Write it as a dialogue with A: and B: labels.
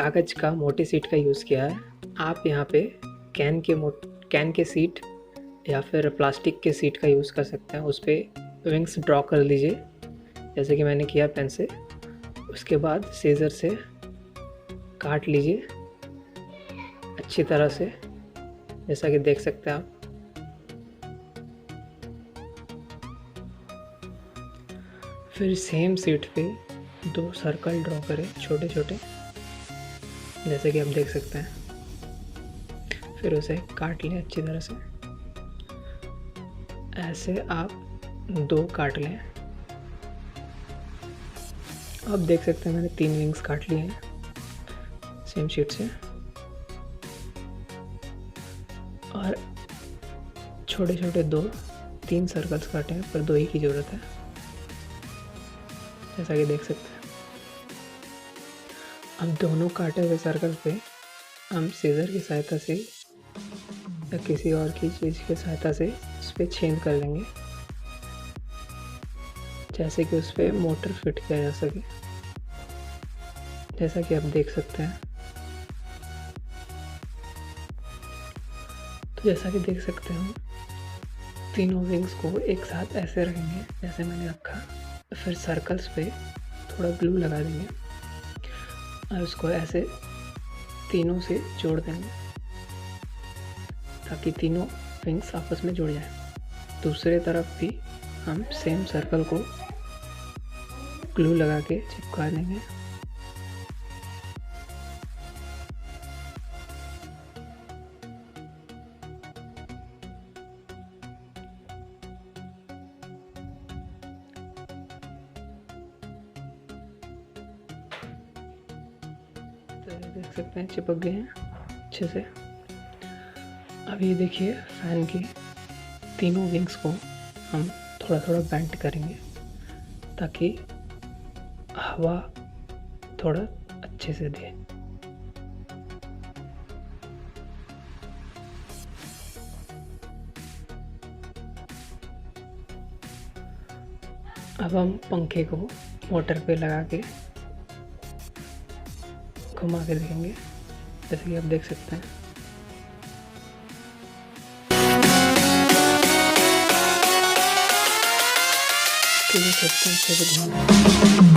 A: कागज़ का मोटी सीट का यूज़ किया है। आप यहाँ पे कैन के सीट या फिर प्लास्टिक के सीट का यूज़ कर सकते हैं। उस पर विंग्स ड्रॉ कर लीजिए जैसे कि मैंने किया पेन से। उसके बाद सीज़र से काट लीजिए अच्छी तरह से, जैसा कि देख सकते हैं आप। फिर सेम सीट पे 2 सर्कल ड्रॉ करें छोटे छोटे, जैसे कि आप देख सकते हैं। फिर उसे काट लें अच्छी तरह से। ऐसे आप 2 काट लें। आप देख सकते हैं मैंने 3 विंग्स काट लिए हैं सेम शीट से, और छोटे छोटे 3 सर्कल्स काटे हैं, पर 2 ही की ज़रूरत है, जैसा कि देख सकते हैं। अब दोनों काटे हुए सर्कल पे हम सीज़र की सहायता से या किसी और की चीज़ की सहायता से उस पर छेद कर लेंगे, जैसे कि उस पर मोटर फिट किया जा सके, जैसा कि आप देख सकते हैं। तो जैसा कि देख सकते हैं, हम तीनों विंग्स को एक साथ ऐसे रखेंगे जैसे मैंने रखा। फिर सर्कल्स पे थोड़ा ग्लू लगा देंगे और उसको ऐसे तीनों से जोड़ देंगे ताकि तीनों विंग्स आपस में जुड़ जाएं। दूसरे तरफ भी हम सेम सर्कल को ग्लू लगा के चिपका देंगे। तो ये देख सकते हैं चिपक गए हैं अच्छे से। अब ये देखिए, फैन की तीनों विंग्स को हम थोड़ा थोड़ा बेंड करेंगे ताकि हवा थोड़ा अच्छे से दे। अब हम पंखे को मोटर पे लगा के घुमा के देखेंगे, जैसे कि आप देख सकते हैं। तो ये सकते हैं अच्छे से घुमा।